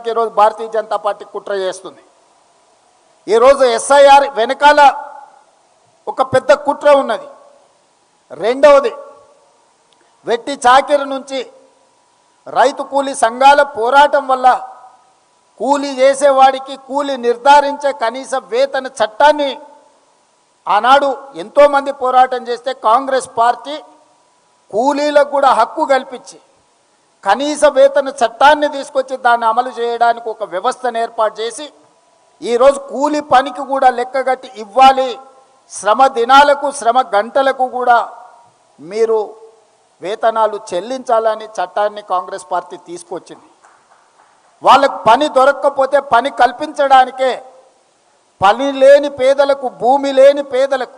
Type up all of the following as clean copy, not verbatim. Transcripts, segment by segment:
తీసుకురావడానికి ఈరోజు భారతీయ జనతా పార్టీ కుట్ర చేస్తుంది. ఈరోజు ఎస్ఐఆర్ వెనకాల ఒక పెద్ద కుట్ర ఉన్నది. రెండవది, వెట్టి చాకిరి నుంచి రైతు కూలీ సంఘాల పోరాటం వల్ల కూలీ చేసేవాడికి కూలీ నిర్ధారించే కనీస వేతన చట్టాన్ని ఆనాడు ఎంతోమంది పోరాటం చేస్తే కాంగ్రెస్ పార్టీ కూలీలకు కూడా హక్కు కల్పించి కనీస వేతన చట్టాన్ని తీసుకొచ్చి దాన్ని అమలు చేయడానికి ఒక వ్యవస్థను ఏర్పాటు చేసి ఈరోజు కూలీ పనికి కూడా లెక్కగట్టి ఇవ్వాలి, శ్రమ దినాలకు శ్రమ గంటలకు కూడా మీరు వేతనాలు చెల్లించాలని చట్టాన్ని కాంగ్రెస్ పార్టీ తీసుకొచ్చింది. వాళ్ళకు పని దొరకకపోతే పని కల్పించడానికే పని లేని పేదలకు, భూమి లేని పేదలకు,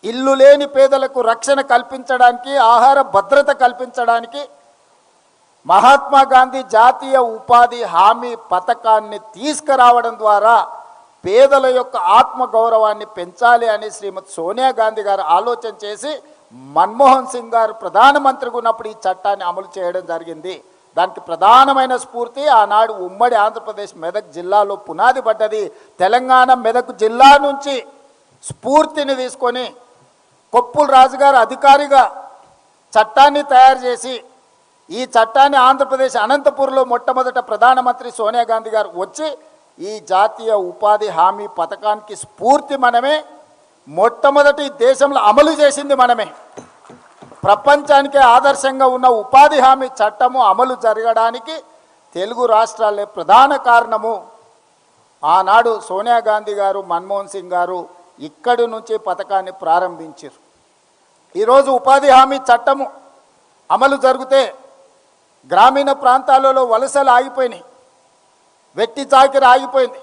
ఇల్లు లేని పేదలకు రక్షణ కల్పించడానికి, ఆహార భద్రత కల్పించడానికి మహాత్మా గాంధీ జాతీయ ఉపాధి హామీ పథకాన్ని తీసుకురావడం ద్వారా పేదల యొక్క ఆత్మగౌరవాన్ని పెంచాలి అని శ్రీమతి సోనియా గాంధీ గారు ఆలోచన చేసి మన్మోహన్ సింగ్ గారు ప్రధానమంత్రిగా ఉన్నప్పుడు ఈ చట్టాన్ని అమలు చేయడం జరిగింది. దానికి ప్రధానమైన స్ఫూర్తి ఆనాడు ఉమ్మడి ఆంధ్రప్రదేశ్ మెదక్ జిల్లాలో పునాది పడ్డది. తెలంగాణ మెదక్ జిల్లా నుంచి స్ఫూర్తిని తీసుకొని కొప్పుల రాజుగారు అధికారిగా చట్టాన్ని తయారు చేసి ఈ చట్టాన్ని ఆంధ్రప్రదేశ్ అనంతపూర్లో మొట్టమొదట ప్రధానమంత్రి సోనియా గాంధీ గారు వచ్చి ఈ జాతీయ ఉపాధి హామీ పథకానికి స్ఫూర్తి మనమే, మొట్టమొదటి దేశంలో అమలు చేసింది మనమే. ప్రపంచానికే ఆదర్శంగా ఉన్న ఉపాధి హామీ చట్టము అమలు జరగడానికి తెలుగు రాష్ట్రాలే ప్రధాన కారణము. ఆనాడు సోనియా గాంధీ గారు, మన్మోహన్ సింగ్ గారు ఇక్కడి నుంచి పథకాన్ని ప్రారంభించారు. ఈరోజు ఉపాధి హామీ చట్టము అమలు జరిగితే గ్రామీణ ప్రాంతాలలో వలసలు ఆగిపోయినాయి, వెట్టి చాకిరి ఆగిపోయింది,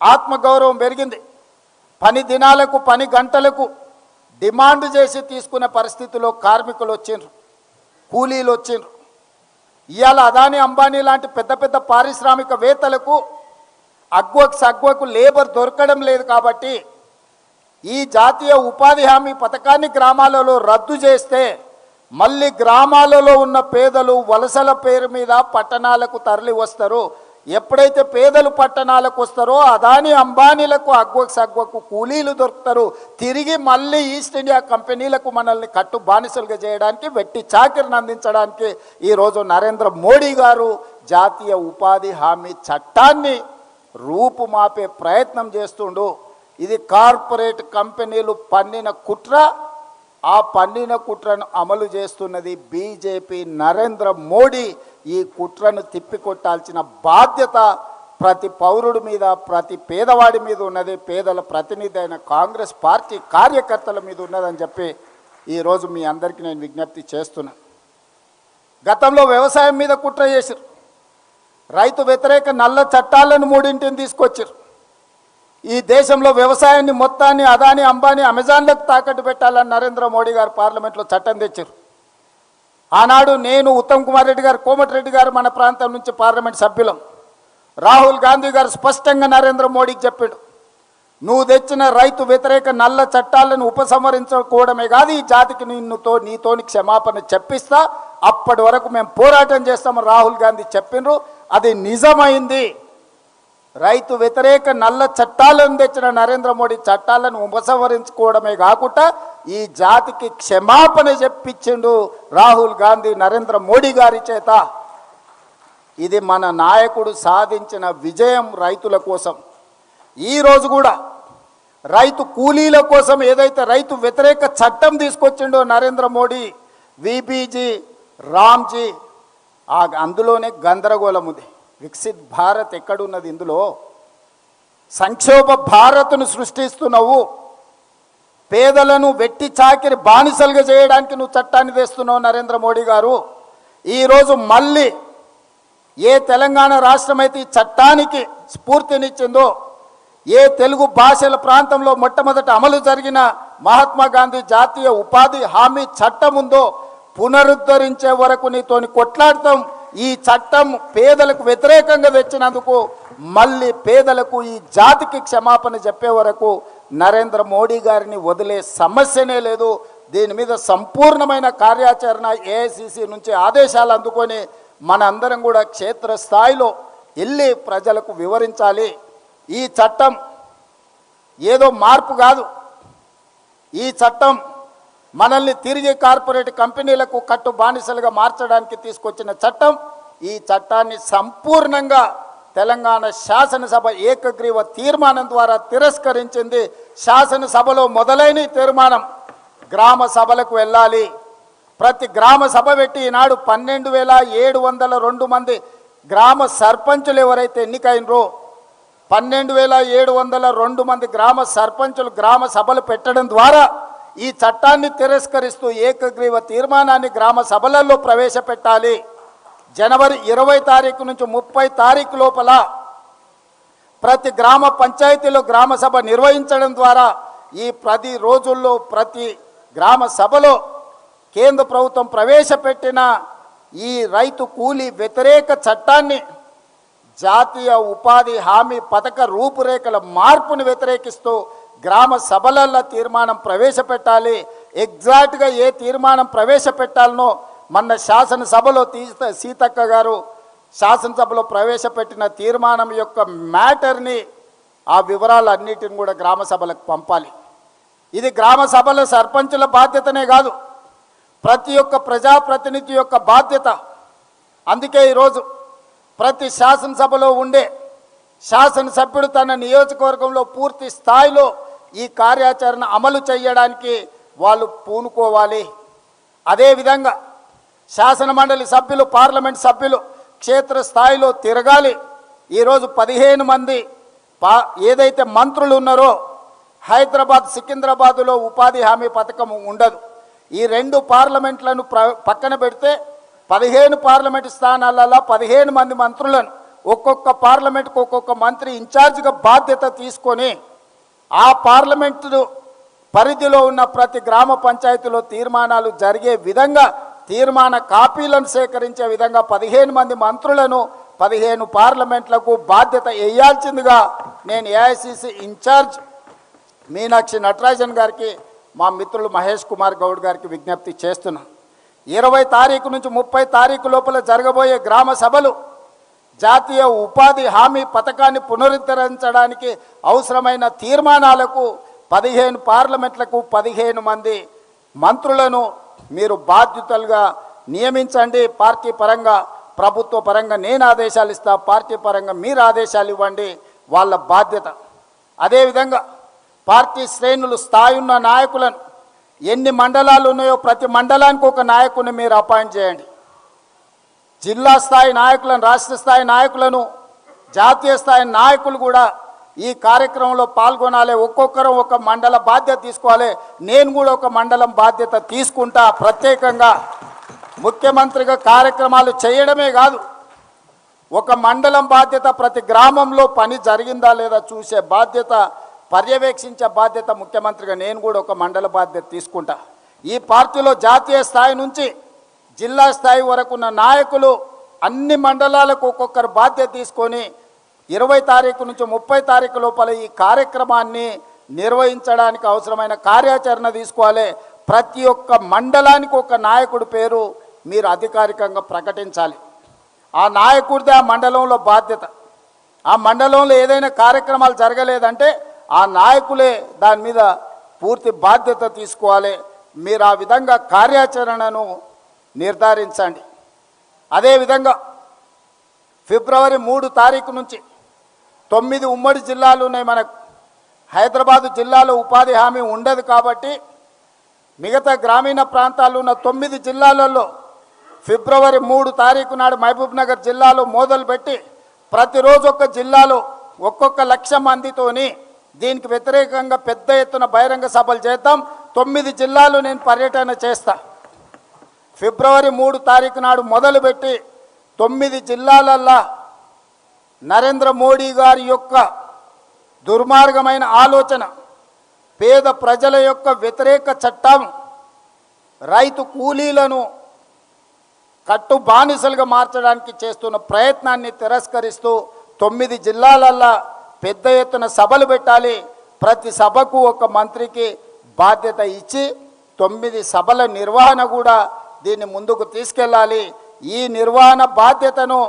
ఆత్మగౌరవం పెరిగింది. పని దినాలకు, పని గంటలకు డిమాండ్ చేసి తీసుకునే పరిస్థితిలో కార్మికులు వచ్చిండ్రు, కూలీలు వచ్చిండ్రు. ఇవాళ అదానీ, అంబానీ లాంటి పెద్ద పెద్ద పారిశ్రామికవేత్తలకు అగ్వకు లేబర్ దొరకడం లేదు. కాబట్టి ఈ జాతీయ ఉపాధి హామీ పథకాన్ని గ్రామాలలో రద్దు చేస్తే మళ్ళీ గ్రామాలలో ఉన్న పేదలు వలసల పేరు మీద పట్టణాలకు తరలి వస్తారు. ఎప్పుడైతే పేదలు పట్టణాలకు వస్తారో అదానీ అంబానీలకు అగ్వకు కూలీలు దొరుకుతారు. తిరిగి మళ్ళీ ఈస్ట్ ఇండియా కంపెనీలకు మనల్ని కట్టు బానిసలుగా చేయడానికి, వెట్టి చాకిరిని అందించడానికి ఈరోజు నరేంద్ర మోడీ గారు జాతీయ ఉపాధి హామీ చట్టాన్ని రూపుమాపే ప్రయత్నం చేస్తుండు. ఇది కార్పొరేట్ కంపెనీలు పన్నిన కుట్ర. ఆ పన్నిన కుట్రను అమలు చేస్తున్నది బీజేపీ, నరేంద్ర మోడీ. ఈ కుట్రను తిప్పికొట్టాల్సిన బాధ్యత ప్రతి పౌరుడి మీద, ప్రతి పేదవాడి మీద ఉన్నది. పేదల ప్రతినిధి అయిన కాంగ్రెస్ పార్టీ కార్యకర్తల మీద ఉన్నదని చెప్పి ఈరోజు మీ అందరికీ నేను విజ్ఞప్తి చేస్తున్నాను. గతంలో వ్యవసాయం మీద కుట్ర చేశారు. రైతు వ్యతిరేక నల్ల చట్టాలను 3 తీసుకొచ్చారు. ఈ దేశంలో వ్యవసాయాన్ని మొత్తాన్ని అదానీ, అంబానీ, అమెజాన్లకు తాకట్టు పెట్టాలని నరేంద్ర మోడీ గారు పార్లమెంట్లో చట్టం తెచ్చారు. ఆనాడు నేను, ఉత్తమ్ కుమార్ రెడ్డి గారు, కోమటిరెడ్డి గారు మన ప్రాంతం నుంచి పార్లమెంట్ సభ్యులం. రాహుల్ గాంధీ గారు స్పష్టంగా నరేంద్ర మోడీకి చెప్పాడు, నువ్వు తెచ్చిన రైతు వ్యతిరేక నల్ల చట్టాలను ఉపసంహరించుకోవడమే కాదు, ఈ జాతికి నీతోని క్షమాపణ చెప్పిస్తా, అప్పటి వరకు మేము పోరాటం చేస్తామని రాహుల్ గాంధీ చెప్పినరు. అది నిజమైంది. రైతు వ్యతిరేక నల్ల చట్టాలను తెచ్చిన నరేంద్ర మోడీ చట్టాలను ఉపసంహరించుకోవడమే కాకుండా ఈ జాతికి క్షమాపణ చెప్పించిండు రాహుల్ గాంధీ నరేంద్ర మోడీ గారి చేత. ఇది మన నాయకుడు సాధించిన విజయం రైతుల కోసం. ఈరోజు కూడా రైతు కూలీల కోసం ఏదైతే రైతు వ్యతిరేక చట్టం తీసుకొచ్చిండో నరేంద్ర మోడీ, విబీజీ, రామ్జీ, అందులోనే గందరగోళం ఉంది. వికసిత్ భారత్ ఎక్కడున్నది? ఇందులో సంక్షోభ భారత్ను సృష్టిస్తున్నావు. పేదలను వెట్టి చాకిరి బానిసలుగా చేయడానికి నువ్వు చట్టాన్ని తెస్తున్నావు నరేంద్ర మోడీ గారు. ఈరోజు మళ్ళీ ఏ తెలంగాణ రాష్ట్రం అయితే ఈ చట్టానికి స్ఫూర్తినిచ్చిందో, ఏ తెలుగు భాషల ప్రాంతంలో మొట్టమొదట అమలు జరిగిన మహాత్మా గాంధీ జాతీయ ఉపాధి హామీ చట్టం ఉందో పునరుద్ధరించే వరకు నీతోని కొట్లాడతాం. ఈ చట్టం పేదలకు వ్యతిరేకంగా తెచ్చినందుకు మళ్ళీ పేదలకు, ఈ జాతికి క్షమాపణ చెప్పే వరకు నరేంద్ర మోడీ గారిని వదిలే సమస్యనే లేదు. దీని మీద సంపూర్ణమైన కార్యాచరణ ఏఐసిసి నుంచి ఆదేశాలు అందుకొని మన అందరం కూడా క్షేత్రస్థాయిలో వెళ్ళి ప్రజలకు వివరించాలి. ఈ చట్టం ఏదో మార్పు కాదు. ఈ చట్టం మనల్ని తిరిగి కార్పొరేట్ కంపెనీలకు కట్టు బానిసలుగా మార్చడానికి తీసుకొచ్చిన చట్టం. ఈ చట్టాన్ని సంపూర్ణంగా తెలంగాణ శాసనసభ ఏకగ్రీవ తీర్మానం ద్వారా తిరస్కరించింది. శాసనసభలో మొదలైన తీర్మానం గ్రామ సభలకు వెళ్ళాలి. ప్రతి గ్రామ సభ పెట్టి ఈనాడు 12,702 మంది గ్రామ సర్పంచులు ఎవరైతే ఎన్నికైనరో 12,702 మంది గ్రామ సర్పంచులు గ్రామ సభలు పెట్టడం ద్వారా ఈ చట్టాన్ని తిరస్కరిస్తూ ఏకగ్రీవ తీర్మానాన్ని గ్రామ సభలలో ప్రవేశపెట్టాలి. జనవరి 20 తారీఖు నుంచి 30 తారీఖు లోపల ప్రతి గ్రామ పంచాయతీలో గ్రామ సభ నిర్వహించడం ద్వారా ఈ 10 రోజుల్లో ప్రతి గ్రామ సభలో కేంద్ర ప్రభుత్వం ప్రవేశపెట్టిన ఈ రైతు కూలీ వ్యతిరేక చట్టాన్ని, జాతీయ ఉపాధి హామీ పథక రూపురేఖల మార్పును వ్యతిరేకిస్తూ గ్రామ సభలలో తీర్మానం ప్రవేశపెట్టాలి. ఎగ్జాక్ట్గా ఏ తీర్మానం ప్రవేశపెట్టాలనో మొన్న శాసనసభలో సీతక్క గారు శాసనసభలో ప్రవేశపెట్టిన తీర్మానం యొక్క మ్యాటర్ని, ఆ వివరాలన్నిటిని కూడా గ్రామ సభలకు పంపాలి. ఇది గ్రామ సభల సర్పంచుల బాధ్యతనే కాదు, ప్రతి ఒక్క ప్రజాప్రతినిధి యొక్క బాధ్యత. అందుకే ఈరోజు ప్రతి శాసనసభలో ఉండే శాసనసభ్యుడు తన నియోజకవర్గంలో పూర్తి స్థాయిలో ఈ కార్యాచరణ అమలు చేయడానికి వాళ్ళు పూనుకోవాలి. అదేవిధంగా శాసన మండలి సభ్యులు, పార్లమెంట్ సభ్యులు క్షేత్రస్థాయిలో తిరగాలి. ఈరోజు 15 మంది ఏదైతే మంత్రులు ఉన్నారో హైదరాబాద్, సికింద్రాబాదులో ఉపాధి హామీ పథకం ఉండదు. ఈ 2 పార్లమెంట్లను పక్కన పెడితే 15 పార్లమెంటు స్థానాలలో 15 మంది మంత్రులను ఒక్కొక్క పార్లమెంటుకు ఒక్కొక్క మంత్రి ఇన్ఛార్జిగా బాధ్యత తీసుకొని ఆ పార్లమెంటు పరిధిలో ఉన్న ప్రతి గ్రామ పంచాయతీలో తీర్మానాలు జరిగే విధంగా తీర్మాన కాపీలను సేకరించే విధంగా 15 మంది మంత్రులను 15 పార్లమెంట్లకు బాధ్యత వేయాల్సిందిగా నేను ఏఐసిసి ఇన్ఛార్జ్ మీనాక్షి నటరాజన్ గారికి, మా మిత్రులు మహేష్ కుమార్ గౌడ్ గారికి విజ్ఞప్తి చేస్తున్నాను. 20 తారీఖు నుంచి 30 తారీఖు లోపల జరగబోయే గ్రామ సభలు జాతీయ ఉపాధి హామీ పథకాన్ని పునరుద్ధరించడానికి అవసరమైన తీర్మానాలకు 15 పార్లమెంట్లకు 15 మంది మంత్రులను మీరు బాధ్యతలుగా నియమించండి. పార్టీ పరంగా, ప్రభుత్వ పరంగా నేను ఆదేశాలు ఇస్తా, పార్టీ పరంగా మీరు ఆదేశాలు ఇవ్వండి, వాళ్ళ బాధ్యత. అదేవిధంగా పార్టీ శ్రేణులు స్థాయి ఉన్న నాయకులను, ఎన్ని మండలాలు ఉన్నాయో ప్రతి మండలానికి ఒక నాయకుని మీరు అపాయింట్ చేయండి. జిల్లా స్థాయి నాయకులను, రాష్ట్ర స్థాయి నాయకులను, జాతీయ స్థాయి నాయకులు కూడా ఈ కార్యక్రమంలో పాల్గొనాలి. ఒక్కొక్కరు ఒక మండల బాధ్యత తీసుకోవాలి. నేను కూడా ఒక మండలం బాధ్యత తీసుకుంటా. ప్రత్యేకంగా ముఖ్యమంత్రిగా కార్యక్రమాలు చేయడమే కాదు, ఒక మండలం బాధ్యత, ప్రతి గ్రామంలో పని జరిగిందా లేదా చూసే బాధ్యత, పర్యవేక్షించే బాధ్యత ముఖ్యమంత్రిగా నేను కూడా ఒక మండల బాధ్యత తీసుకుంటా. ఈ పార్టీలో జాతీయ స్థాయి నుంచి జిల్లా స్థాయి వరకు ఉన్న నాయకులు అన్ని మండలాలకు ఒక్కొక్కరు బాధ్యత తీసుకొని 20 తారీఖు నుంచి 30 తారీఖు లోపల ఈ కార్యక్రమాన్ని నిర్వహించడానికి అవసరమైన కార్యాచరణ తీసుకోవాలి. ప్రతి ఒక్క మండలానికి ఒక నాయకుడి పేరు మీరు అధికారికంగా ప్రకటించాలి. ఆ నాయకుడిదే ఆ మండలంలో బాధ్యత. ఆ మండలంలో ఏదైనా కార్యక్రమాలు జరగలేదంటే ఆ నాయకులే దాని మీద పూర్తి బాధ్యత తీసుకోవాలి. మీరు ఆ విధంగా కార్యాచరణను నిర్ధారించండి. అదేవిధంగా ఫిబ్రవరి 3 తారీఖు నుంచి 9 ఉమ్మడి జిల్లాలు ఉన్నాయి మనకు. హైదరాబాదు జిల్లాలో ఉపాధి హామీ ఉండదు కాబట్టి మిగతా గ్రామీణ ప్రాంతాల్లో ఉన్న 9 జిల్లాలలో ఫిబ్రవరి 3 తారీఖు నాడు మహబూబ్ నగర్ జిల్లాలో మొదలుపెట్టి ప్రతిరోజు ఒక్క జిల్లాలో ఒక్కొక్క 1,00,000 మందితోని దీనికి వ్యతిరేకంగా పెద్ద ఎత్తున బహిరంగ సభలు చేద్దాం. 9 జిల్లాలు నేను పర్యటన చేస్తా. ఫిబ్రవరి 3 తారీఖు నాడు మొదలుపెట్టి 9 జిల్లాలల్లో నరేంద్ర మోడీ గారి యొక్క దుర్మార్గమైన ఆలోచన, పేద ప్రజల యొక్క వ్యతిరేక చట్టం, రైతు కూలీలను కట్టు బానిసలుగా మార్చడానికి చేస్తున్న ప్రయత్నాన్ని తిరస్కరిస్తూ 9 జిల్లాలల్లో పెద్ద ఎత్తున సభలు పెట్టాలి. ప్రతి సభకు ఒక మంత్రికి బాధ్యత ఇచ్చి 9 సభల నిర్వహణ కూడా దీన్ని ముందుకు తీసుకెళ్ళాలి. ఈ నిర్వహణ బాధ్యతను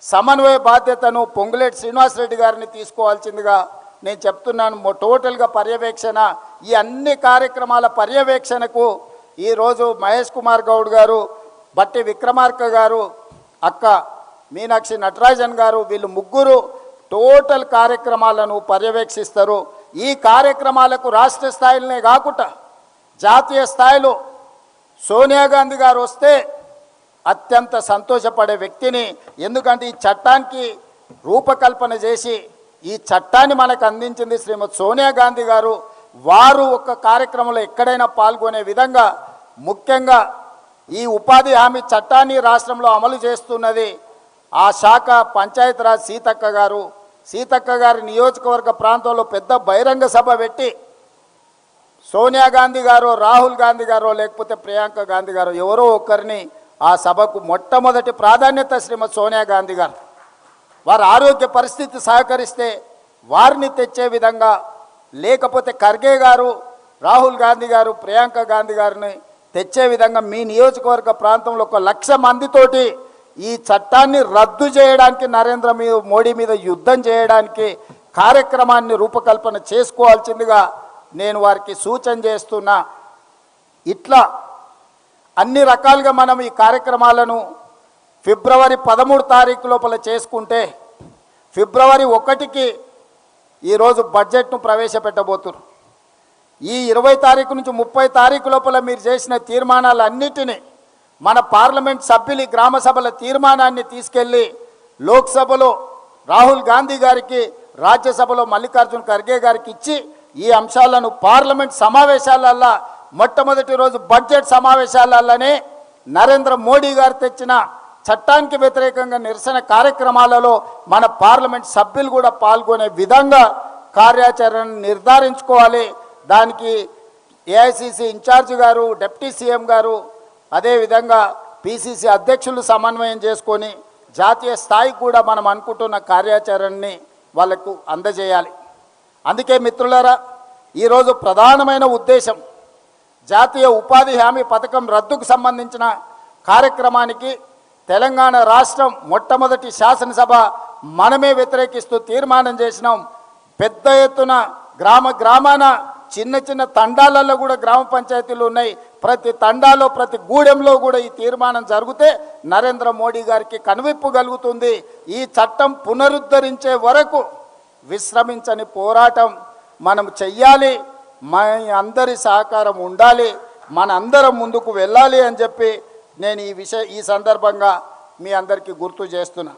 సమన్వయ బాధ్యతను పొంగులేటి శ్రీనివాసరెడ్డి గారిని తీసుకోవాల్సిందిగా నేను చెప్తున్నాను. టోటల్గా పర్యవేక్షణ, ఈ అన్ని కార్యక్రమాల పర్యవేక్షణకు ఈరోజు మహేష్ కుమార్ గౌడ్ గారు, బట్టి విక్రమార్క గారు, అక్క మీనాక్షి నటరాజన్ గారు, వీళ్ళు ముగ్గురు టోటల్ కార్యక్రమాలను పర్యవేక్షిస్తారు. ఈ కార్యక్రమాలకు రాష్ట్ర స్థాయిలోనే కాకుండా జాతీయ స్థాయిలో సోనియా గాంధీ గారు వస్తే అత్యంత సంతోషపడే వ్యక్తిని. ఎందుకంటే ఈ చట్టానికి రూపకల్పన చేసి ఈ చట్టాన్ని మనకు అందించింది శ్రీమతి సోనియా గాంధీ గారు. వారు ఒక కార్యక్రమంలో ఎక్కడైనా పాల్గొనే విధంగా, ముఖ్యంగా ఈ ఉపాధి హామీ చట్టాన్ని రాష్ట్రంలో అమలు చేస్తున్నది ఆ శాఖ పంచాయతీరాజ్ సీతక్క గారు. సీతక్క గారి నియోజకవర్గ ప్రాంతంలో పెద్ద బహిరంగ సభ పెట్టి సోనియా గాంధీ గారు, రాహుల్ గాంధీ గారు, లేకపోతే ప్రియాంక గాంధీ గారు ఎవరో ఒకరిని ఆ సభకు మొట్టమొదటి ప్రాధాన్యత శ్రీమతి సోనియా గాంధీ గారు. వారి ఆరోగ్య పరిస్థితి సహకరిస్తే వారిని తెచ్చే విధంగా, లేకపోతే ఖర్గే గారు, రాహుల్ గాంధీ గారు, ప్రియాంక గాంధీ గారిని తెచ్చే విధంగా మీ నియోజకవర్గ ప్రాంతంలో 1,00,000 మందితోటి ఈ చట్టాన్ని రద్దు చేయడానికి, నరేంద్ర మోడీ మీద యుద్ధం చేయడానికి కార్యక్రమాన్ని రూపకల్పన చేసుకోవాల్సిందిగా నేను వారికి సూచన చేస్తున్నా. ఇట్లా అన్ని రకాలుగా మనం ఈ కార్యక్రమాలను ఫిబ్రవరి 13 తారీఖు లోపల చేసుకుంటే ఫిబ్రవరి 1కి ఈరోజు బడ్జెట్ను ప్రవేశపెట్టబోతున్నారు. ఈ 20 తారీఖు నుంచి 30 తారీఖు లోపల మీరు చేసిన తీర్మానాలన్నిటినీ మన పార్లమెంట్ సభ్యులు గ్రామ సభల తీర్మానాన్ని తీసుకెళ్ళి లోక్సభలో రాహుల్ గాంధీ గారికి, రాజ్యసభలో మల్లికార్జున్ ఖర్గే గారికి ఇచ్చి ఈ అంశాలను పార్లమెంట్ సమావేశాలల్లో మొట్టమొదటి రోజు బడ్జెట్ సమావేశాలలోనే నరేంద్ర మోడీ గారు తెచ్చిన చట్టానికి వ్యతిరేకంగా నిరసన కార్యక్రమాలలో మన పార్లమెంట్ సభ్యులు కూడా పాల్గొనే విధంగా కార్యాచరణ నిర్ధారించుకోవాలి. దానికి ఏఐసిసి ఇన్ఛార్జ్ గారు, డిప్యూటీ సీఎం గారు, అదేవిధంగా పిసిసి అధ్యక్షులు సమన్వయం చేసుకొని జాతీయ స్థాయికి కూడా మనం అనుకుంటున్న కార్యాచరణని వాళ్లకు అందజేయాలి. అందుకే మిత్రులారా, ఈరోజు ప్రధానమైన ఉద్దేశం జాతీయ ఉపాధి హామీ పథకం రద్దుకు సంబంధించిన కార్యక్రమానికి తెలంగాణ రాష్ట్రం మొట్టమొదటి శాసనసభ మనమే వ్యతిరేకిస్తూ తీర్మానం చేసినాం. పెద్ద ఎత్తున గ్రామాన చిన్న చిన్న తండాలలో కూడా గ్రామ పంచాయతీలు ఉన్నాయి. ప్రతి తండాలో, ప్రతి గూడెంలో కూడా ఈ తీర్మానం జరిగితే నరేంద్ర మోడీ గారికి కనువిప్పు కలుగుతుంది. ఈ చట్టం పునరుద్ధరించే వరకు విశ్రమించని పోరాటం మనం చెయ్యాలి. మన అందరి సహకారం ఉండాలి, మన అందరం ముందుకు వెళ్ళాలి అని చెప్పి నేను ఈ సందర్భంగా మీ అందరికీ గుర్తు చేస్తున్నా.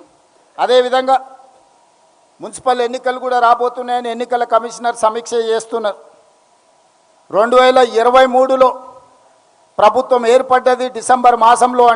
అదేవిధంగా మున్సిపల్ ఎన్నికలు కూడా రాబోతున్నాయని ఎన్నికల కమిషనర్ సమీక్ష చేస్తున్నారు. 2023లో ప్రభుత్వం ఏర్పడ్డది డిసెంబర్ మాసంలో.